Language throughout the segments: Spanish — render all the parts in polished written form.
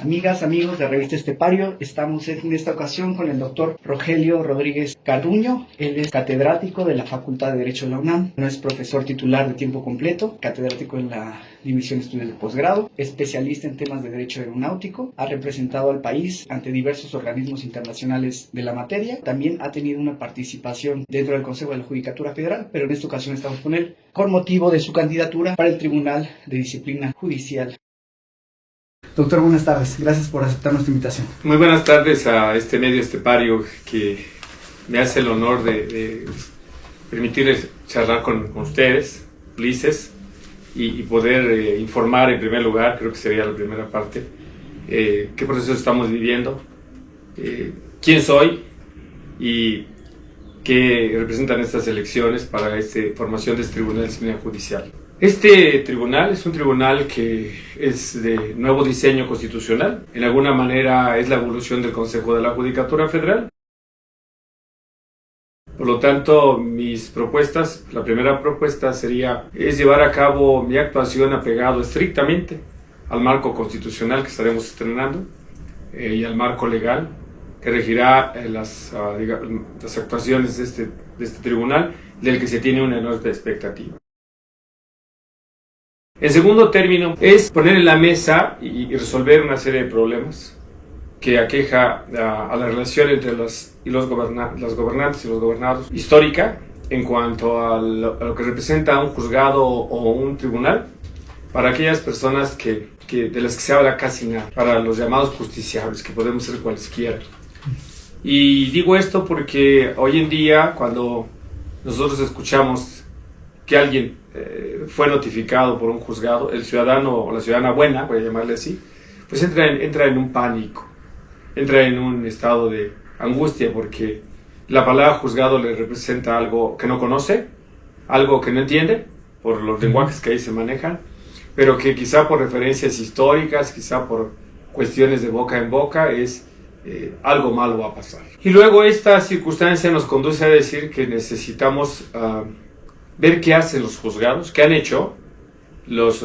Amigas, amigos de Revista Estepario, estamos en esta ocasión con el doctor Rogelio Rodríguez Garduño. Él es catedrático de la Facultad de Derecho de la UNAM, no es profesor titular de tiempo completo, catedrático en la División de Estudios de Posgrado, especialista en temas de derecho aeronáutico, ha representado al país ante diversos organismos internacionales de la materia, también ha tenido una participación dentro del Consejo de la Judicatura Federal, pero en esta ocasión estamos con él con motivo de su candidatura para el Tribunal de Disciplina Judicial. Doctor, buenas tardes. Gracias por aceptar nuestra invitación. Muy buenas tardes a este medio estepario que me hace el honor de permitirles charlar con ustedes, Ulises, y poder informar en primer lugar, creo que sería la primera parte, qué proceso estamos viviendo, quién soy y qué representan estas elecciones para esta formación de este Tribunal de Disciplina Judicial. Este tribunal es un tribunal que es de nuevo diseño constitucional. En alguna manera es la evolución del Consejo de la Judicatura Federal. Por lo tanto, mis propuestas, la primera propuesta es llevar a cabo mi actuación apegado estrictamente al marco constitucional que estaremos estrenando y al marco legal que regirá las actuaciones de este tribunal, del que se tiene una enorme expectativa. En segundo término, es poner en la mesa y resolver una serie de problemas que aqueja a la relación entre las gobernantes y los gobernados histórica en cuanto a lo que representa un juzgado o un tribunal para aquellas personas de las que se habla casi nada, para los llamados justiciables, que podemos ser cualesquiera. Y digo esto porque hoy en día, cuando nosotros escuchamos que alguien fue notificado por un juzgado, el ciudadano o la ciudadana buena, voy a llamarle así, pues entra en un pánico, entra en un estado de angustia, porque la palabra juzgado le representa algo que no conoce, algo que no entiende, por los lenguajes que ahí se manejan, pero que quizá por referencias históricas, quizá por cuestiones de boca en boca, algo malo va a pasar. Y luego esta circunstancia nos conduce a decir que necesitamos ver qué hacen los juzgados, qué han hecho los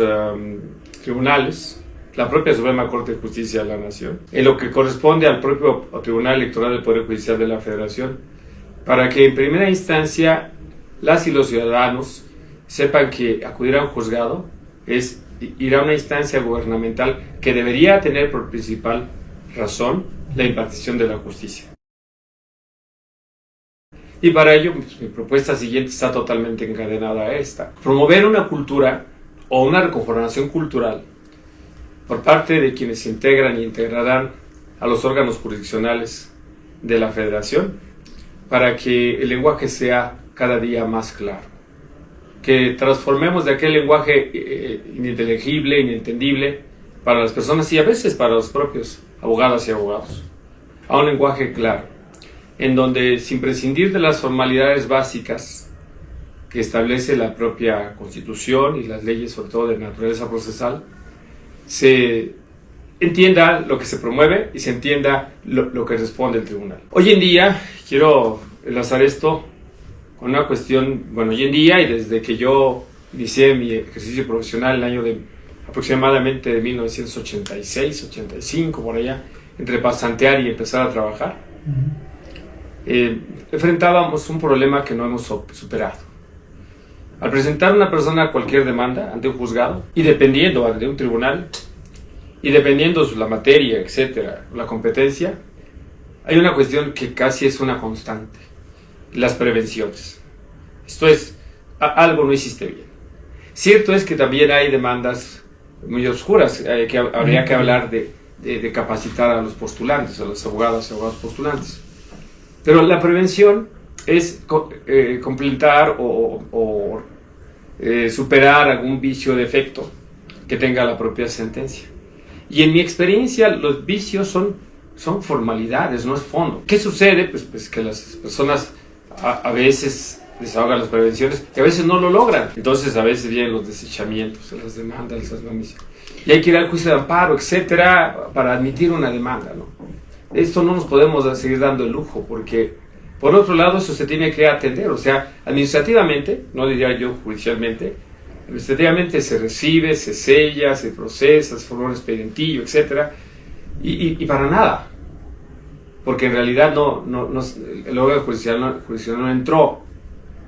tribunales, la propia Suprema Corte de Justicia de la Nación, en lo que corresponde al propio Tribunal Electoral del Poder Judicial de la Federación, para que en primera instancia las y los ciudadanos sepan que acudir a un juzgado es ir a una instancia gubernamental que debería tener por principal razón la impartición de la justicia. Y para ello, mi propuesta siguiente está totalmente encadenada a esta. Promover una cultura o una reconformación cultural por parte de quienes se integran y integrarán a los órganos jurisdiccionales de la Federación para que el lenguaje sea cada día más claro. Que transformemos de aquel lenguaje ininteligible, inentendible para las personas y a veces para los propios abogadas y abogados, a un lenguaje claro, en donde, sin prescindir de las formalidades básicas que establece la propia Constitución y las leyes, sobre todo de naturaleza procesal, se entienda lo que se promueve y se entienda lo que responde el tribunal. Hoy en día, quiero enlazar esto con una cuestión, hoy en día y desde que yo inicié mi ejercicio profesional en el año aproximadamente de 1986, 85, por allá, entre pasantear y empezar a trabajar, enfrentábamos un problema que no hemos superado. Al presentar una persona cualquier demanda ante un juzgado, y dependiendo ante un tribunal, y dependiendo de la materia, etcétera, la competencia, hay una cuestión que casi es una constante: las prevenciones. Esto es, algo no hiciste bien. Cierto es que también hay demandas muy oscuras, que habría que hablar de capacitar a los postulantes, a los abogados y abogados postulantes. Pero la prevención es completar o superar algún vicio o defecto que tenga la propia sentencia. Y en mi experiencia, los vicios son formalidades, no es fondo. ¿Qué sucede? Pues que las personas a veces desahogan las prevenciones y a veces no lo logran. Entonces a veces vienen los desechamientos, las demandas, las denuncias. Y hay que ir al juicio de amparo, etcétera, para admitir una demanda, ¿no? Esto no nos podemos seguir dando el lujo, porque por otro lado eso se tiene que atender, o sea, administrativamente, no diría yo judicialmente, administrativamente se recibe, se sella, se procesa, se forma un expedientillo, etcétera, Y para nada, porque en realidad el órgano judicial no entró,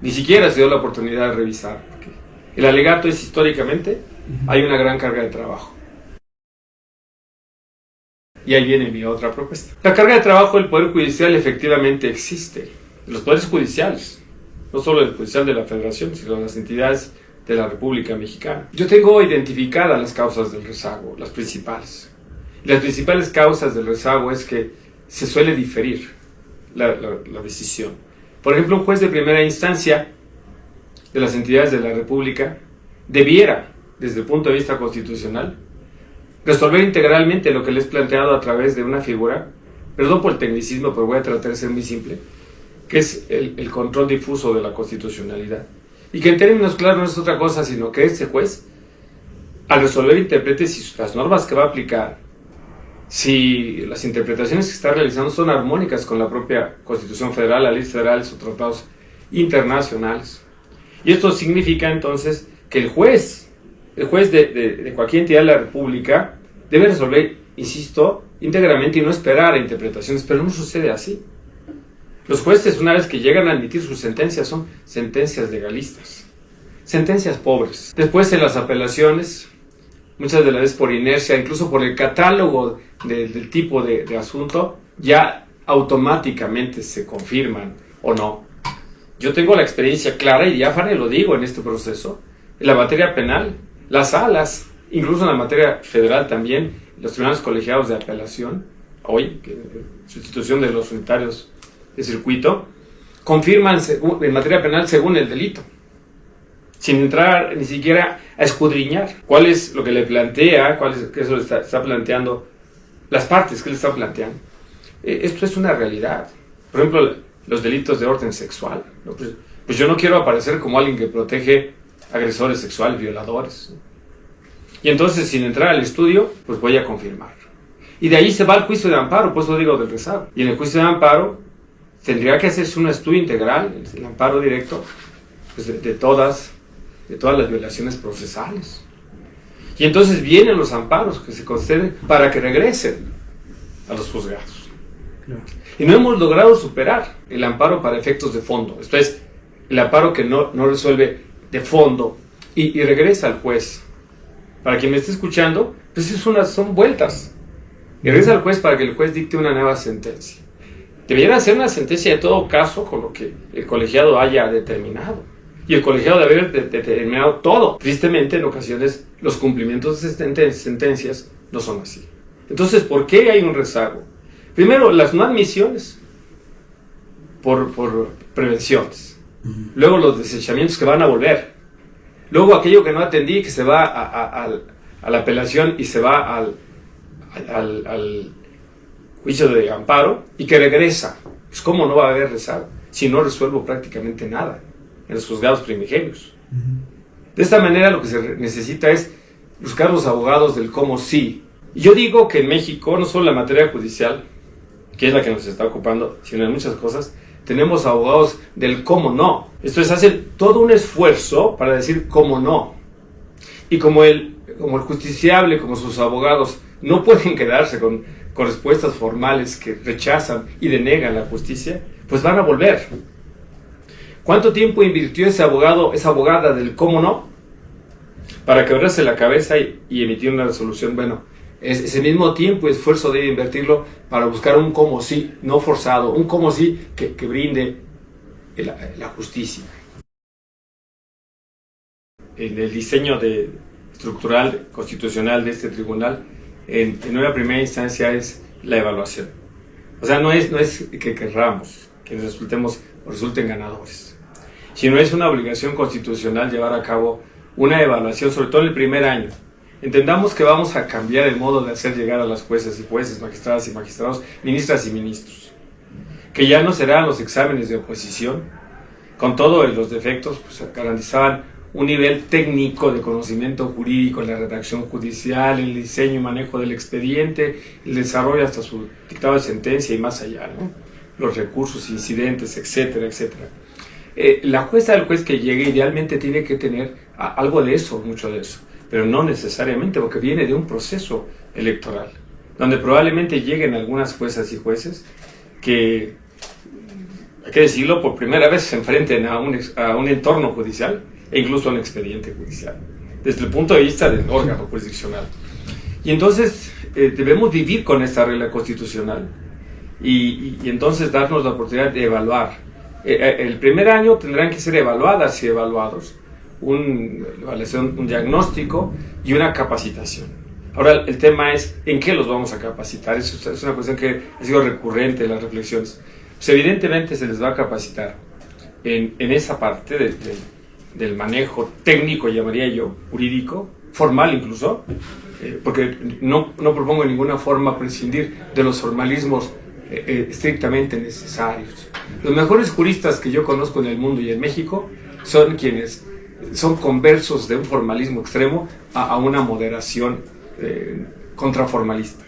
ni siquiera se dio la oportunidad de revisar. Porque el alegato es históricamente, hay una gran carga de trabajo. Y ahí viene mi otra propuesta. La carga de trabajo del Poder Judicial efectivamente existe. Los poderes judiciales, no solo el judicial de la Federación, sino las entidades de la República Mexicana. Yo tengo identificadas las causas del rezago, las principales. Las principales causas del rezago es que se suele diferir la decisión. Por ejemplo, un juez de primera instancia de las entidades de la República debiera, desde el punto de vista constitucional, resolver integralmente lo que les he planteado a través de una figura, perdón por el tecnicismo, pero voy a tratar de ser muy simple, que es el control difuso de la constitucionalidad. Y que en términos claros no es otra cosa, sino que ese juez, al resolver, interprete si las normas que va a aplicar, si las interpretaciones que está realizando son armónicas con la propia Constitución Federal, las leyes federales o tratados internacionales. Y esto significa entonces que el juez de cualquier entidad de la República debe resolver, insisto, íntegramente y no esperar a interpretaciones, pero no sucede así. Los jueces, una vez que llegan a emitir sus sentencias, son sentencias legalistas, sentencias pobres. Después, en las apelaciones, muchas de las veces por inercia, incluso por el catálogo del tipo de asunto, ya automáticamente se confirman o no. Yo tengo la experiencia clara y diáfana, y lo digo en este proceso, en la materia penal, las salas, incluso en la materia federal también, los tribunales colegiados de apelación, hoy, sustitución de los unitarios de circuito, confirman en materia penal según el delito, sin entrar ni siquiera a escudriñar cuál es lo que le plantea, qué es lo que está planteando, las partes que le están planteando. Esto es una realidad. Por ejemplo, los delitos de orden sexual, ¿no? Pues yo no quiero aparecer como alguien que protege agresores sexuales, violadores, ¿no? Y entonces, sin entrar al estudio, pues voy a confirmar. Y de ahí se va al juicio de amparo, por eso digo del rezago. Y en el juicio de amparo tendría que hacerse un estudio integral, el amparo directo, pues de todas las violaciones procesales. Y entonces vienen los amparos que se conceden para que regresen a los juzgados. Claro. Y no hemos logrado superar el amparo para efectos de fondo. Esto es, el amparo que no resuelve de fondo y regresa al juez. Para quien me esté escuchando, pues son vueltas. Y regresa al juez para que el juez dicte una nueva sentencia. Debería ser una sentencia de todo caso con lo que el colegiado haya determinado. Y el colegiado debe haber determinado todo. Tristemente, en ocasiones, los cumplimientos de sentencias no son así. Entonces, ¿por qué hay un rezago? Primero, las no admisiones por prevenciones. Luego, los desechamientos que van a volver. Luego, aquello que no atendí, que se va a la apelación y se va al juicio de amparo y que regresa. Pues, ¿cómo no va a haber rezago si no resuelvo prácticamente nada en los juzgados primigenios? De esta manera, lo que se necesita es buscar los abogados del cómo sí. Y yo digo que en México, no solo la materia judicial, que es la que nos está ocupando, sino en muchas cosas, tenemos abogados del cómo no. Esto es, hacen todo un esfuerzo para decir cómo no. Y como el justiciable, como sus abogados, no pueden quedarse con respuestas formales que rechazan y denegan la justicia, pues van a volver. ¿Cuánto tiempo invirtió ese abogado, esa abogada del cómo no, para quebrarse la cabeza y emitir una resolución? Bueno, ese mismo tiempo y esfuerzo debe invertirlo para buscar un cómo sí, no forzado, un cómo sí que brinde la justicia. En el diseño estructural constitucional de este tribunal, en una primera instancia es la evaluación. O sea, no es que querramos que resulten ganadores, sino es una obligación constitucional llevar a cabo una evaluación, sobre todo en el primer año. Entendamos que vamos a cambiar el modo de hacer llegar a las jueces y jueces, magistradas y magistrados, ministras y ministros. Que ya no serán los exámenes de oposición, con todos los defectos, pues garantizaban un nivel técnico de conocimiento jurídico en la redacción judicial, el diseño y manejo del expediente, el desarrollo hasta su dictado de sentencia y más allá, ¿no? Los recursos, incidentes, etcétera, etcétera. La jueza del juez que llegue idealmente tiene que tener algo de eso, mucho de eso, pero no necesariamente, porque viene de un proceso electoral. donde probablemente lleguen algunas juezas y jueces que, hay que decirlo, por primera vez se enfrenten a un entorno judicial e incluso a un expediente judicial, desde el punto de vista del órgano jurisdiccional. Y entonces debemos vivir con esta regla constitucional y entonces darnos la oportunidad de evaluar. El primer año tendrán que ser evaluadas y evaluados un diagnóstico y una capacitación. Ahora el tema es en qué los vamos a capacitar. Eso es una cuestión que ha sido recurrente en las reflexiones. Pues evidentemente se les va a capacitar en esa parte del manejo técnico, llamaría yo, jurídico, formal incluso, porque no propongo en ninguna forma prescindir de los formalismos estrictamente necesarios. Los mejores juristas que yo conozco en el mundo y en México son quienes son conversos de un formalismo extremo a una moderación contraformalista.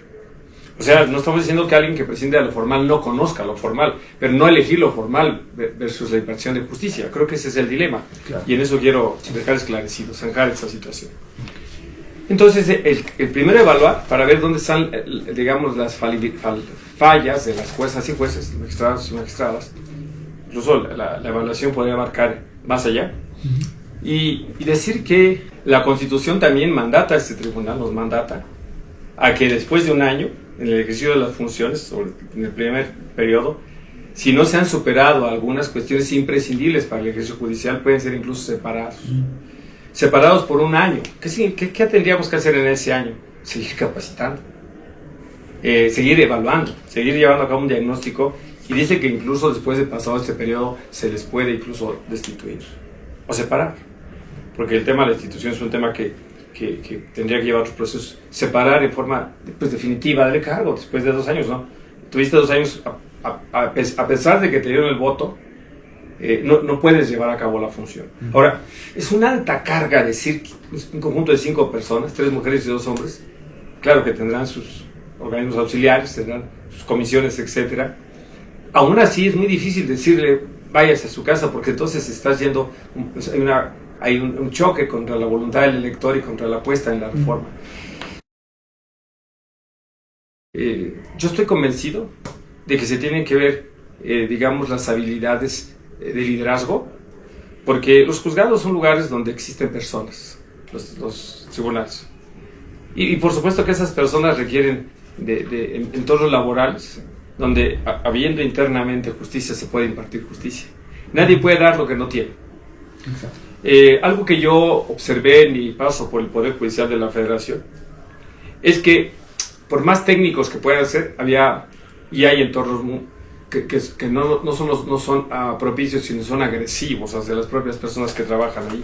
O sea, no estamos diciendo que alguien que prescinde de lo formal no conozca lo formal, pero no elegir lo formal versus la impartición de justicia. Creo que ese es el dilema. Claro. Y en eso quiero dejar esclarecido, zanjar esta situación. Entonces, el primero evaluar para ver dónde están, digamos, las fallas de las juezas y jueces, magistrados y magistradas. Incluso la evaluación podría abarcar más allá. Y decir que la Constitución también mandata a este tribunal, nos mandata a que después de un año, en el ejercicio de las funciones, o en el primer periodo, si no se han superado algunas cuestiones imprescindibles para el ejercicio judicial, pueden ser incluso separados. Separados por un año. ¿Qué tendríamos que hacer en ese año? Seguir capacitando, seguir evaluando, seguir llevando a cabo un diagnóstico, y dice que incluso después de pasado este periodo se les puede incluso destituir o separar, porque el tema de la destitución es un tema que tendría que llevar otros procesos. Separar en forma definitiva del cargo después de 2 años, ¿no? Tuviste 2 años, a pesar de que te dieron el voto, no puedes llevar a cabo la función. Ahora, es una alta carga decir que un conjunto de 5 personas, 3 mujeres y 2 hombres, claro que tendrán sus organismos auxiliares, tendrán sus comisiones, etc. Aún así es muy difícil decirle váyase a su casa, porque entonces estás yendo, hay un choque contra la voluntad del elector y contra la apuesta en la reforma. Yo estoy convencido de que se tienen que ver, digamos, las habilidades de liderazgo, porque los juzgados son lugares donde existen personas, los tribunales. Y por supuesto que esas personas requieren de entornos laborales, donde habiendo internamente justicia se puede impartir justicia. Nadie puede dar lo que no tiene. Algo que yo observé en mi paso por el Poder Judicial de la Federación es que, por más técnicos que puedan ser, había y hay entornos que no son propicios, sino son agresivos hacia las propias personas que trabajan ahí.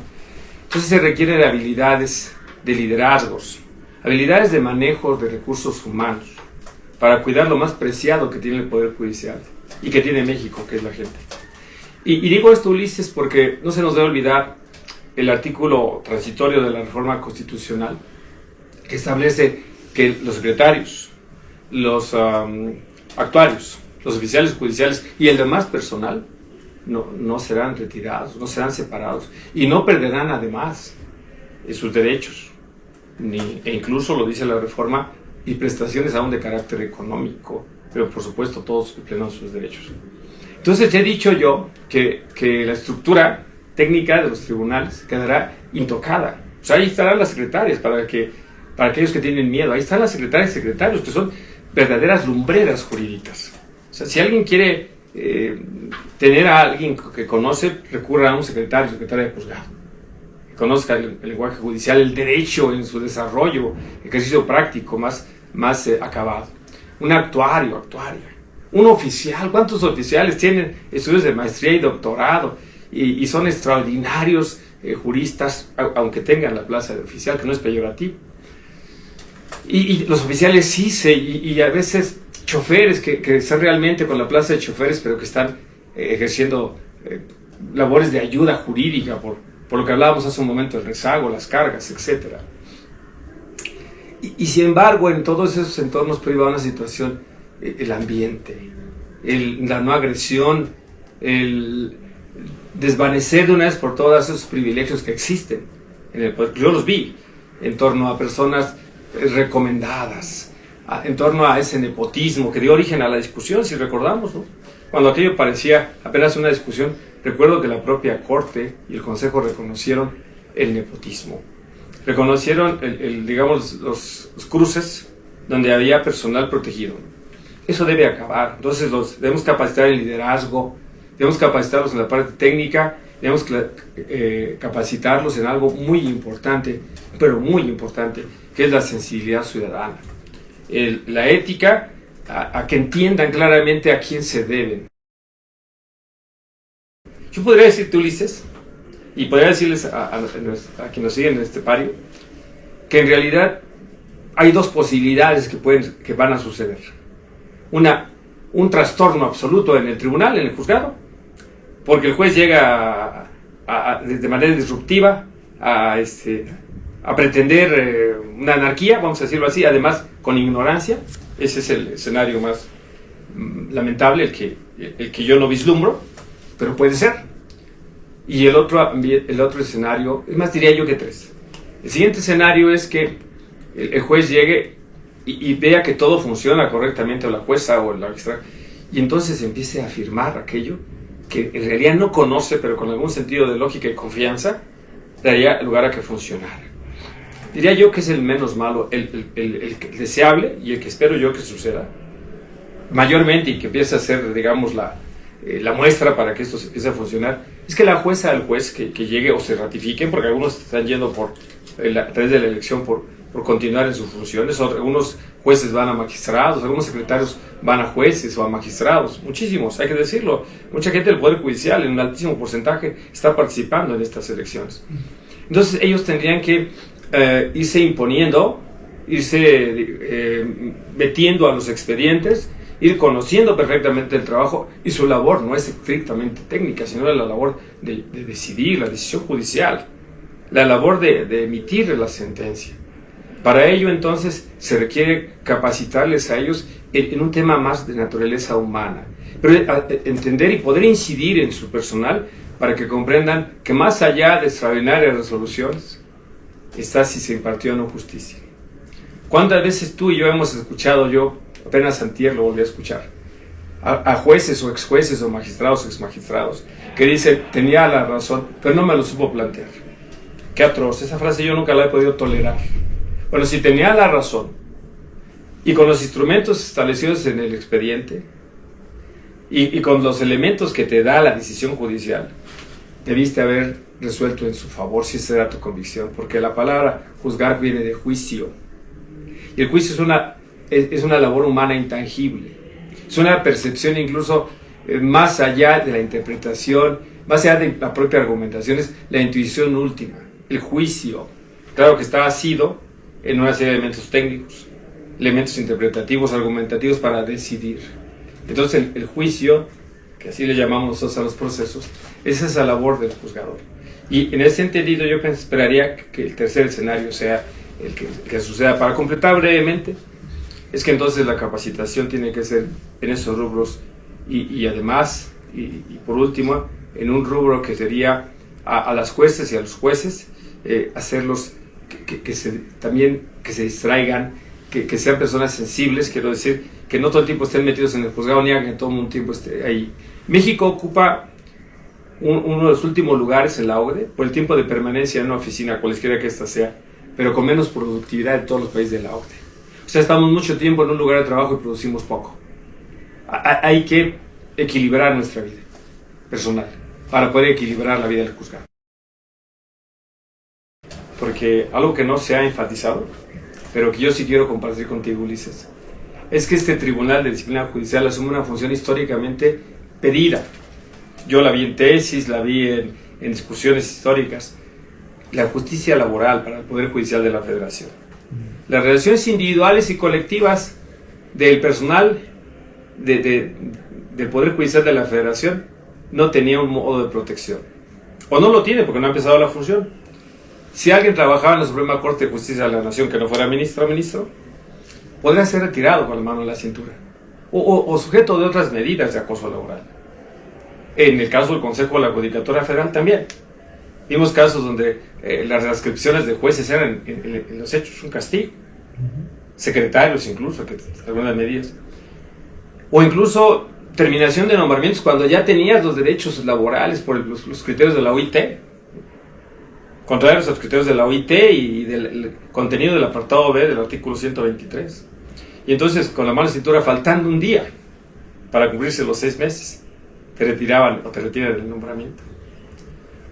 Entonces se requiere de habilidades de liderazgos, habilidades de manejo de recursos humanos, para cuidar lo más preciado que tiene el Poder Judicial y que tiene México, que es la gente. Y digo esto, Ulises, porque no se nos debe olvidar el artículo transitorio de la reforma constitucional, que establece que los secretarios, los actuarios, los oficiales judiciales y el demás personal no serán retirados, no serán separados y no perderán además sus derechos, e incluso lo dice la reforma, y prestaciones aún de carácter económico, pero por supuesto todos plenos sus derechos. Entonces he dicho yo que la estructura técnica de los tribunales quedará intocada. O sea, ahí estarán las secretarias para aquellos que tienen miedo. Ahí están las secretarias y secretarios que son verdaderas lumbreras jurídicas. O sea, si alguien quiere tener a alguien que conoce, recurra a un secretaria de juzgado, que conozca el lenguaje judicial, el derecho en su desarrollo, ejercicio práctico más acabado. Un actuaria, un oficial. ¿Cuántos oficiales tienen estudios de maestría y doctorado y son extraordinarios juristas, aunque tengan la plaza de oficial, que no es peyorativo? Y los oficiales sí y a veces choferes que están realmente con la plaza de choferes, pero que están ejerciendo labores de ayuda jurídica por lo que hablábamos hace un momento, el rezago, las cargas, etc. Y sin embargo, en todos esos entornos priva una situación, el ambiente, la no agresión, el desvanecer de una vez por todas esos privilegios que existen en el poder. Yo los vi en torno a personas recomendadas, en torno a ese nepotismo que dio origen a la discusión, si recordamos, ¿no? Cuando aquello parecía apenas una discusión, recuerdo que la propia Corte y el Consejo reconocieron el nepotismo. Reconocieron, digamos, los cruces donde había personal protegido. Eso debe acabar. Entonces debemos capacitar en liderazgo, debemos capacitarlos en la parte técnica, debemos capacitarlos en algo muy importante, pero muy importante, que es la sensibilidad ciudadana. La ética, a que entiendan claramente a quién se deben. Yo podría decirte, Ulises, y podría decirles a quienes nos siguen en este pario, que en realidad hay dos posibilidades que van a suceder. Un trastorno absoluto en el tribunal, en el juzgado, porque el juez llega de manera disruptiva a pretender una anarquía, vamos a decirlo así, además con ignorancia. Ese es el escenario más lamentable, el que yo no vislumbro, pero puede ser. Y el otro escenario, es más, diría yo que tres. El siguiente escenario es que el juez llegue y vea que todo funciona correctamente, o la jueza o el magistrado, y entonces empiece a afirmar aquello que en realidad no conoce, pero con algún sentido de lógica y confianza daría lugar a que funcionara. Diría yo que es el menos malo, el deseable, y el que espero yo que suceda mayormente, y que empiece a ser, digamos, la muestra para que esto empiece a funcionar, es que la jueza, el juez que llegue o se ratifiquen, porque algunos están yendo a través de la elección por continuar en sus funciones, algunos jueces van a magistrados, algunos secretarios van a jueces o a magistrados, muchísimos, hay que decirlo. Mucha gente del Poder Judicial, en un altísimo porcentaje, está participando en estas elecciones. Entonces ellos tendrían que irse imponiendo, irse metiendo a los expedientes, ir conociendo perfectamente el trabajo, y su labor no es estrictamente técnica, sino la labor de decidir, la decisión judicial, la labor de emitir la sentencia. Para ello, entonces, se requiere capacitarles a ellos en un tema más de naturaleza humana, pero entender y poder incidir en su personal para que comprendan que más allá de extraordinarias resoluciones está si se impartió o no justicia. ¿Cuántas veces tú y yo hemos escuchado, yo apenas antier lo volví a escuchar, a jueces o exjueces o magistrados o exmagistrados que dicen, tenía la razón, pero no me lo supo plantear? Qué atroz, esa frase yo nunca la he podido tolerar. Bueno, si tenía la razón y con los instrumentos establecidos en el expediente y con los elementos que te da la decisión judicial, debiste haber resuelto en su favor, si esa era tu convicción, porque la palabra juzgar viene de juicio, y el juicio es una labor humana intangible, es una percepción incluso más allá de la interpretación, más allá de la propia argumentación, es la intuición última. El juicio, claro que está asido en una serie de elementos técnicos, elementos interpretativos, argumentativos para decidir. Entonces el juicio, que así le llamamos nosotros a los procesos, es esa labor del juzgador. Y en ese entendido yo esperaría que el tercer escenario sea el que suceda. Para completar brevemente, es que entonces la capacitación tiene que ser en esos rubros y además, y por último, en un rubro que sería a las jueces y a los jueces, hacerlos que se distraigan, que sean personas sensibles, quiero decir, que no todo el tiempo estén metidos en el juzgado, ni hagan que todo el tiempo esté ahí. México ocupa uno de los últimos lugares en la OCDE por el tiempo de permanencia en una oficina, cualesquiera que ésta sea, pero con menos productividad de todos los países de la OCDE. O sea, estamos mucho tiempo en un lugar de trabajo y producimos poco. Hay que equilibrar nuestra vida personal para poder equilibrar la vida del juzgado. Porque algo que no se ha enfatizado, pero que yo sí quiero compartir contigo, Ulises, es que este Tribunal de Disciplina Judicial asume una función históricamente pedida. Yo la vi en tesis, la vi en discusiones históricas. La justicia laboral para el Poder Judicial de la Federación. Las relaciones individuales y colectivas del personal del Poder Judicial de la Federación no tenía un modo de protección. O no lo tiene porque no ha empezado la función. Si alguien trabajaba en la Suprema Corte de Justicia de la Nación que no fuera ministro o ministro, podría ser retirado con la mano en la cintura o sujeto de otras medidas de acoso laboral. En el caso del Consejo de la Judicatura Federal también. Vimos casos donde las transcripciones de jueces eran en los hechos un castigo. secretarios incluso, que algunas medidas, o incluso terminación de nombramientos cuando ya tenías los derechos laborales por los criterios de la OIT, contrarios a los criterios de la OIT y del contenido del apartado B del artículo 123. Y entonces, con la mala escritura, faltando un día para cumplirse los 6 meses, te retiraban o te retiran del nombramiento.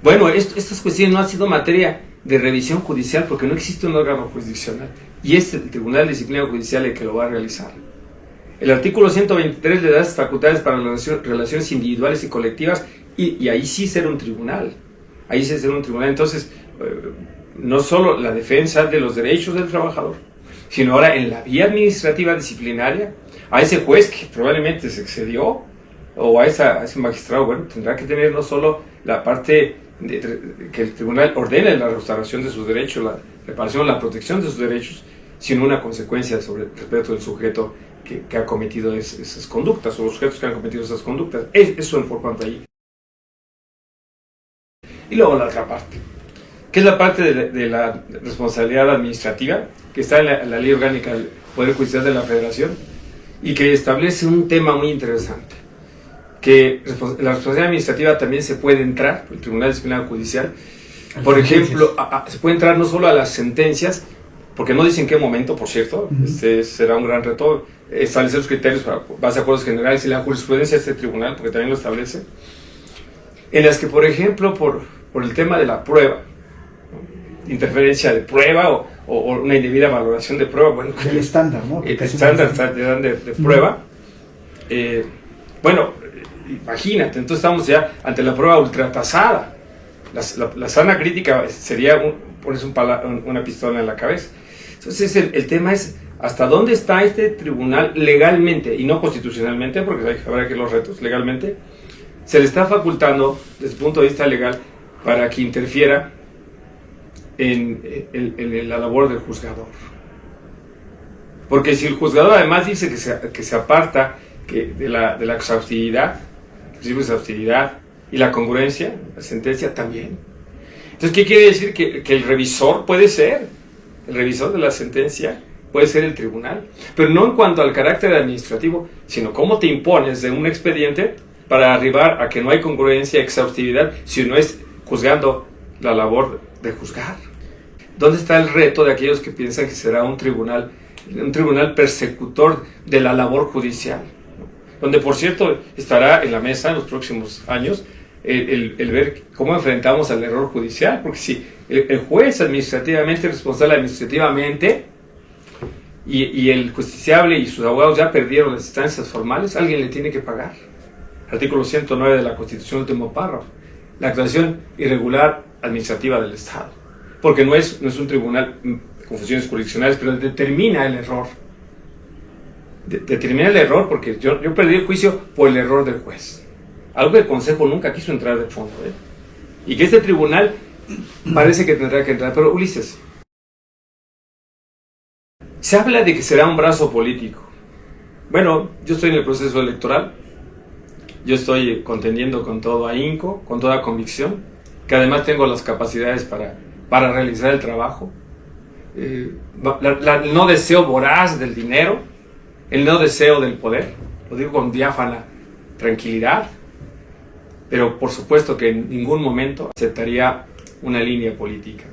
Bueno, estas cuestiones no han sido materia de revisión judicial porque no existe un órgano jurisdiccional y es el Tribunal de Disciplina Judicial el que lo va a realizar. El artículo 123 le da las facultades para relaciones individuales y colectivas y ahí sí ser un tribunal. Ahí sí ser un tribunal. Entonces, no solo la defensa de los derechos del trabajador, sino ahora en la vía administrativa disciplinaria, a ese juez que probablemente se excedió o a ese magistrado, bueno, tendrá que tener no solo la parte que el tribunal ordene la restauración de sus derechos, la reparación, la protección de sus derechos, sino una consecuencia sobre el respeto del sujeto que ha cometido esas conductas, o los sujetos que han cometido esas conductas. Eso es por cuanto allí. Y luego la otra parte, que es la parte de la responsabilidad administrativa, que está en la Ley Orgánica del Poder Judicial de la Federación, y que establece un tema muy interesante, que la responsabilidad administrativa también se puede entrar por el Tribunal Disciplinario Judicial. Por ejemplo, se puede entrar no solo a las sentencias, porque no dicen qué momento, por cierto, será un gran reto, establecer los criterios para base a acuerdos generales y la jurisprudencia de este tribunal, porque también lo establece, en las que, por ejemplo, por el tema de la prueba, interferencia de prueba o una indebida valoración de prueba, bueno, el estándar, ¿no? El estándar de prueba, bueno, imagínate, entonces estamos ya ante la prueba ultratasada. La sana crítica sería ponerse una pistola en la cabeza. Entonces el tema es hasta dónde está este tribunal legalmente y no constitucionalmente, porque habrá que los retos legalmente, se le está facultando desde el punto de vista legal para que interfiera en la labor del juzgador. Porque si el juzgador además dice que se aparta de la exhaustividad, el principio de exhaustividad y la congruencia, la sentencia también. Entonces, ¿qué quiere decir? Que el revisor puede ser, el revisor de la sentencia puede ser el tribunal, pero no en cuanto al carácter administrativo, sino cómo te impones de un expediente para arribar a que no hay congruencia, exhaustividad, si no es juzgando la labor de juzgar. ¿Dónde está el reto de aquellos que piensan que será un tribunal persecutor de la labor judicial? Donde, por cierto, estará en la mesa en los próximos años el ver cómo enfrentamos al error judicial, porque si el juez administrativamente, responsable administrativamente, y el justiciable y sus abogados ya perdieron las instancias formales, alguien le tiene que pagar. Artículo 109 de la Constitución, último párrafo. La actuación irregular administrativa del Estado. Porque no es un tribunal con funciones jurisdiccionales, pero determina el error. Determina el error porque yo perdí el juicio por el error del juez. Algo que el Consejo nunca quiso entrar de fondo. Y que este tribunal parece que tendrá que entrar. Pero Ulises, se habla de que será un brazo político. Bueno, yo estoy en el proceso electoral. Yo estoy contendiendo con todo ahínco, con toda convicción, que además tengo las capacidades para realizar el trabajo. El no deseo voraz del dinero, el no deseo del poder, lo digo con diáfana tranquilidad, pero por supuesto que en ningún momento aceptaría una línea política.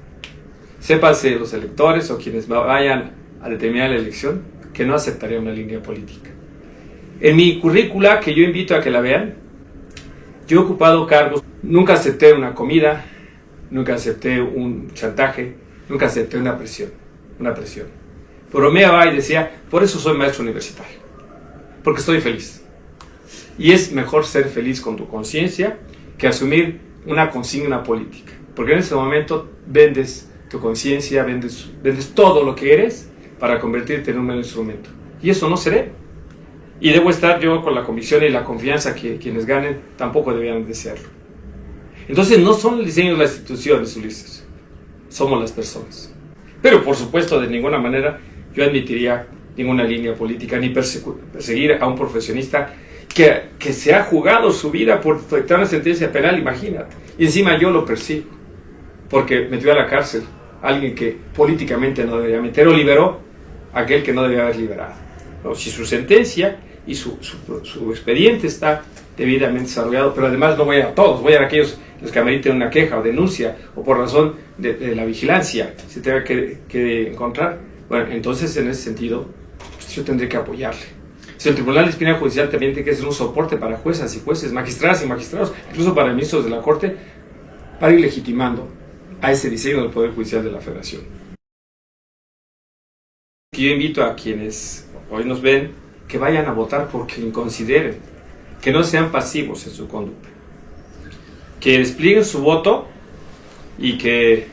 Sépase los electores o quienes vayan a determinar la elección que no aceptaría una línea política. En mi currícula, que yo invito a que la vean, yo he ocupado cargos, nunca acepté una comida, nunca acepté un chantaje, nunca acepté una presión. Bromeaba y decía, por eso soy maestro universitario, porque estoy feliz. Y es mejor ser feliz con tu conciencia que asumir una consigna política, porque en ese momento vendes tu conciencia, vendes todo lo que eres para convertirte en un mero instrumento. Y eso no seré. Y debo estar yo con la convicción y la confianza que quienes ganen tampoco debían desearlo. Entonces no son el diseño de las instituciones, Ulises, somos las personas. Pero por supuesto de ninguna manera yo admitiría ninguna línea política ni perseguir a un profesionista que se ha jugado su vida por dictar una sentencia penal, imagínate. Y encima yo lo persigo porque metió a la cárcel a alguien que políticamente no debería meter o liberó aquel que no debe haber liberado. ¿No? Si su sentencia y su expediente está debidamente desarrollado, pero además no voy a todos, voy a aquellos los que ameriten una queja o denuncia o por razón de la vigilancia se tenga que encontrar. Bueno, entonces en ese sentido pues yo tendré que apoyarle. Si el Tribunal Disciplinario Judicial también tiene que ser un soporte para juezas y jueces, magistradas y magistrados, incluso para ministros de la Corte, para ir legitimando a ese diseño del Poder Judicial de la Federación. Yo invito a quienes hoy nos ven que vayan a votar por quien consideren, que no sean pasivos en su conducta, que desplieguen su voto y que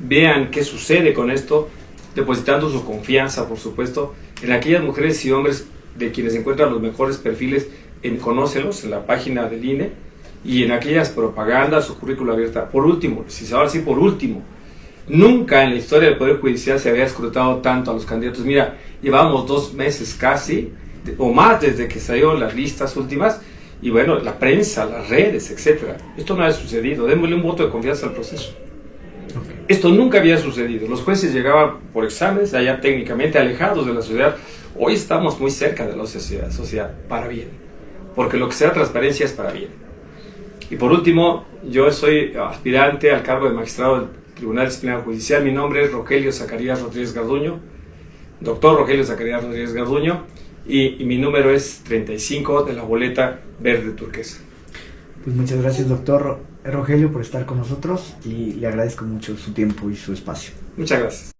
vean qué sucede con esto, depositando su confianza, por supuesto, en aquellas mujeres y hombres de quienes encuentran los mejores perfiles en Conócelos, en la página del INE, y en aquellas propagandas o currícula abierta. Por último, si se va a decir por último, nunca en la historia del Poder Judicial se había escrutado tanto a los candidatos. Mira, llevamos 2 meses casi, o más desde que salieron las listas últimas, y bueno, la prensa, las redes, etcétera. Esto no ha sucedido. Démosle un voto de confianza al proceso. Esto nunca había sucedido. Los jueces llegaban por exámenes, allá técnicamente alejados de la sociedad. Hoy estamos muy cerca de la sociedad, para bien. Porque lo que sea transparencia es para bien. Y por último, yo soy aspirante al cargo de magistrado del Tribunal Disciplinario Judicial. Mi nombre es Rogelio Zacarías Rodríguez Garduño, doctor Rogelio Zacarías Rodríguez Garduño, y mi número es 35 de la boleta verde turquesa. Pues muchas gracias, doctor Rogelio, por estar con nosotros y le agradezco mucho su tiempo y su espacio. Muchas gracias.